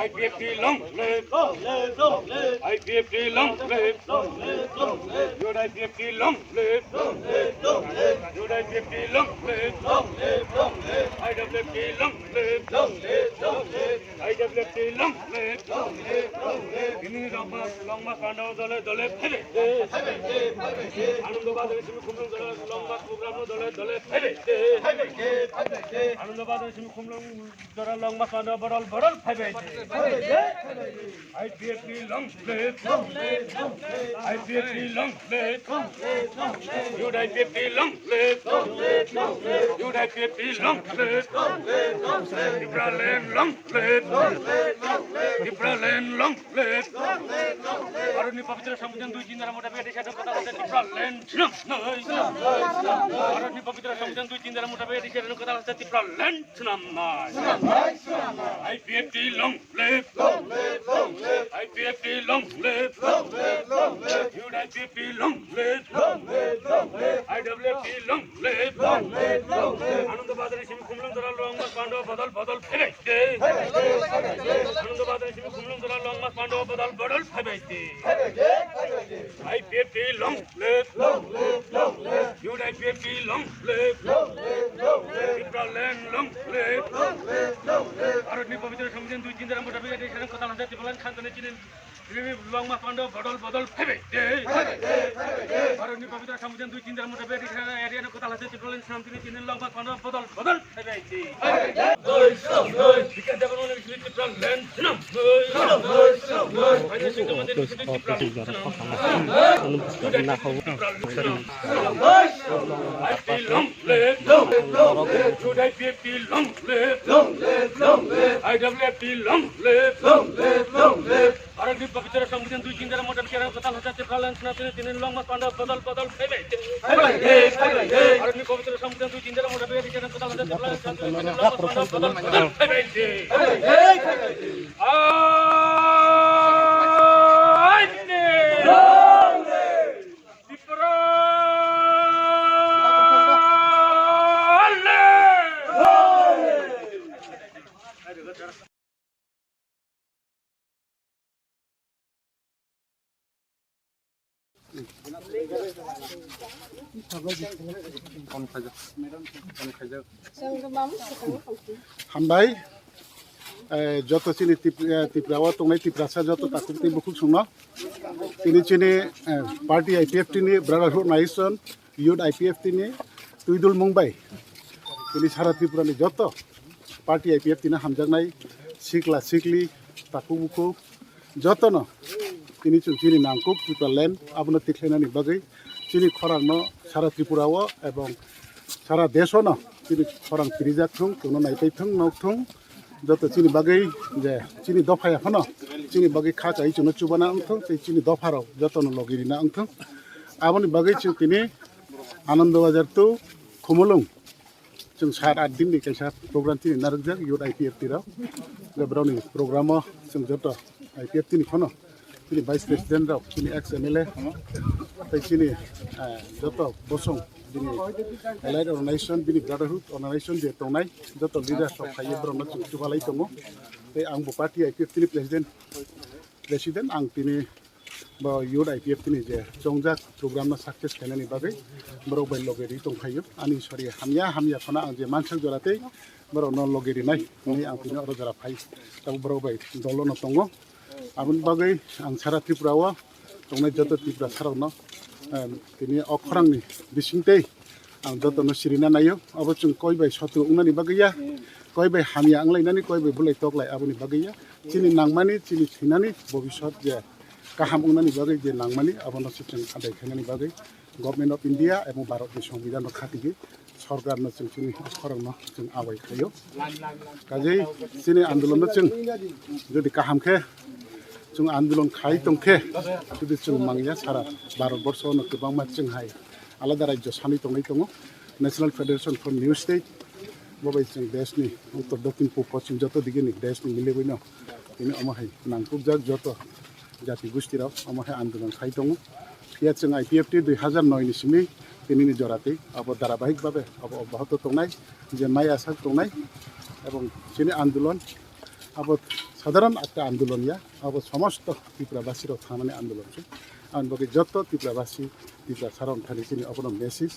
IPFT long live, IPFT long live, your IPFT long live, your IPFT long live, IWFT long live, IWFT long live, ini long march pandau dole dole phebe, আনন্দবাদ রেশমি খুমলং দলে long march program dole dole phebe, আনন্দবাদ reshmi Khumlung dole long march pandau bodol bodol phebe, IPFT long live, IPFT long live, your IPFT long live, your IPFT long live, Ibrahim long live, Ibrahim long live, Aruni Pavitra Samudran Dui Jindara Muda Bedi Shadam Kota Kota Ibrahim Chnam Noi, Aruni Pavitra Samudran Dui Jindara Muda Bedi Shadam Kota Kota Ibrahim Chnam Noi, IPFT long live, IPFT long live, your IPFT long live, IWFT long live, Anandabad Rishimi Kumlum Dara long march pandau bodol bodol phebe, Anandabad Rishimi Kumlum Dara long march pandau bodol bodol phebe, IPFT long live, your IPFT long live, Ibrahim long live, Aruni Pavitra Samudran Dui Jindara Muda Bedi Shadam Kota Kota Ibrahim Khantane Chinin long march pandau bodol bodol phebe, Aruni Pavitra Samudran Dui Jindara Muda Bedi Shadam area Kota Kota Ibrahim Khantane Chinin long march pandau bodol bodol phebe, Because they were only listening to land, I feel long live, should I be long live, IWFT long live, Aruni Pavitra Samudran Dui Jindara Muda Bedi Shadam Kota Kota Ibrahim Khantane Chinin long march pandau bodol bodol phebe, Aruni Pavitra Samudran Dui Jindara Muda Bedi Shadam Kota Kota Ibrahim Khantane Chinin long march pandau bodol bodol phebe, হামবাই যত চিনি ত্রিপুরা তংনাই ত্রিপুরাসা যত তাকুতি বুকুল সংনা তিনি চিনি party IPFT ni brotherhood নাইশন youth IPFT ni তুইদুল মুম্বাই তিনি সারা ত্রিপুরানি যত পার্টি IPFT ni হামজানাই সিকলা সিকলি তাকু বুকু যত ন তিনি চিনি নাংকুক ত্রিপুরা ল্যান্ড আবনো তিখলাইনানি বাগৈ চিনি খরাংনো সারা ত্রিপুরাও এবং সারা দেশও ন চিনি খরাং ফিরিজাকথং কোনো নাইতাইথং নকথং যত চিনি বাগৈ যে চিনি দফায় এখন চিনি বাগৈ খাচাই চুনো চুবানা অংথং সেই চিনি দফারাও যতন লগিরিনা অংথং আবনি বাগৈ চিং তিনি আনন্দবাজার তো খুমলং जों 7-8 दिन नि कैसा प्रोग्राम थिनि नारजक युथ IPFT राव गब्रावनि प्रोग्राम जों जत IPFT नि खनो तिनि भाइस प्रेसिडेंट राव तिनि एक्स MLA तै तिनि जत बसं दिनि एलाइड अर्गेनाइजेशन दिनि brotherhood organisation J तंनाय Jat lidars of high Brno जों जुबालाय दङ तै आंबो पार्टी IPFT नि प्रेसिडेंट आं तिनि बा युथ IPFT नि जे जंजाक प्रोग्राम सक्सेस खालामनायनि बागै बरो बाय लगेरि दंखायो आंनि सरि हामिया खना आं जे मानसक जराते बरो न लगेरि नाय नि आं तिनि अरो जरा फाइ ता बरो बाय दलनो दङ आबुन बागै आं सारा त्रिपुराव दंनाय जत त्रिपुरा सारावनो तिनि अखरांनि बिसिंतै आं जतनो सिरिना नायो अब जों कय बाय सतु उंनानि बागैया कय बाय हामिया आंलायनानि कय बाय बुलाय तकलाय आबुनि बागैया चिनि नांमानि चिनि थिनानि भबिष्यत जे गाहाम उंनानि बागै जे नांमानि आबनो सिचन आदाय खानानि बागै गभर्नमेंट अफ इंडिया एवं भारतनि संविधान खाथिगै सरकारनो जों चिनि खरांनो जों आवाय खायो काजै चिनि आन्दोलन जों जुदि गाहामखे जों आन्दोलन खाय तंखे जुदि जों मांगिया सारा भारतबर्षनो गोबां मा जोंहाय आलादा राज्य सानै दंनाय दङ नेशनल फेडरेशन फर निउ स्टेट बबाय जों देशनि उत्तर दक्षिण पूर्व पश्चिम जत दिगनि देशनि मिलेबैनो तिनि अमाहाय नांगुकजाक जत जाति गोष्ठीराव अमाहाय आन्दोलन खाय दङ या जों IPFT 2009 नि सिमि তিনি জরাতে আবার ধারাবাহিকভাবে অব্যাহত দंनाय যে মাই আসার দंनाय এবং চিনি আন্দোলন আবার সাধারণ একটা আন্দোলন ইয়া আবার সমস্ত ত্রিপুরাবাসীর থামানে আন্দোলন আর বাকি যত ত্রিপুরাবাসী ত্রিপুরা সারণ থানি চিনি অপন মেসেজ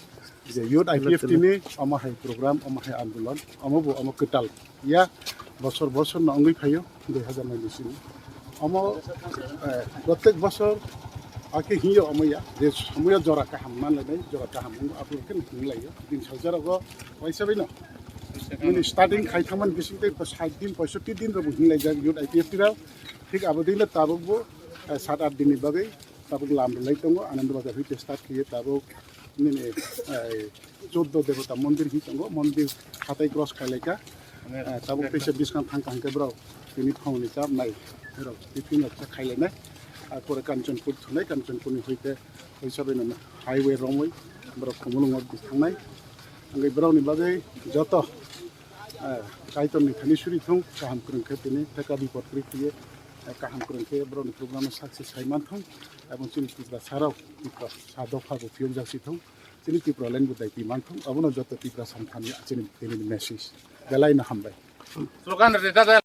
যে ইউথ আইপিএফ টিনি অমাহাই প্রোগ্রাম অমাহাই আন্দোলন অমবো অমক কেটাল ইয়া বছর বছর নঙ্গই ফাইও 2019 অম প্রত্যেক বছর আকে হিয় অময়া যে সময় জরা কাহাম মানলাইনাই জরা কাহাম আপনাকে হিংলাইयो দিন সালজারাগো পয়সাবই না মানে স্টার্টিং খাইথামান বিসিতে 60 দিন 65 দিন রবু হিংলাই যা ইউথ আইপিএফ টিরা ঠিক আবদিলে তাবকবো 7-8 দিনनि बागै তাবক লামলাই দङ আনন্দবাজার হইতে স্টার্ট কিয়ে তাবক মানে 14 দেবতা মন্দির হি দङ মন্দির হাতাই ক্রস খাইলাইকা তাবক পেছে বিসকান থাং থাংকে ব্রাও তিনি ফাউনি চাপ নাই র টিফিন আচ্ছা খাইলাইনাই আর পরে কাঞ্চনপুর থানায় কাঞ্চনপুরনি হইতে হিসাবে না হাইওয়ে রমই ব্র কমলঙ্গ থাंनाय आंगै ब्राउनि बागै যত কাইতননি থানি সুরি থং কাহাম করंखे তিনি টেকা বিপদ করি ফিয়ে কাহাম করंखे ब्राउनि प्रग्राम साक्सेस हाइमान थं এবং চিনি ত্রিপুরা সারাও ত্রিপুরা সাদফাবো ফিয়ং যাসি থং চিনি ত্রিপুরা লেন বুদাই পিমান থং আবনো যত ত্রিপুরা সামথানি চিনি তিনি মেসেজ গলাই না হামবাই স্লোগান রে দাদা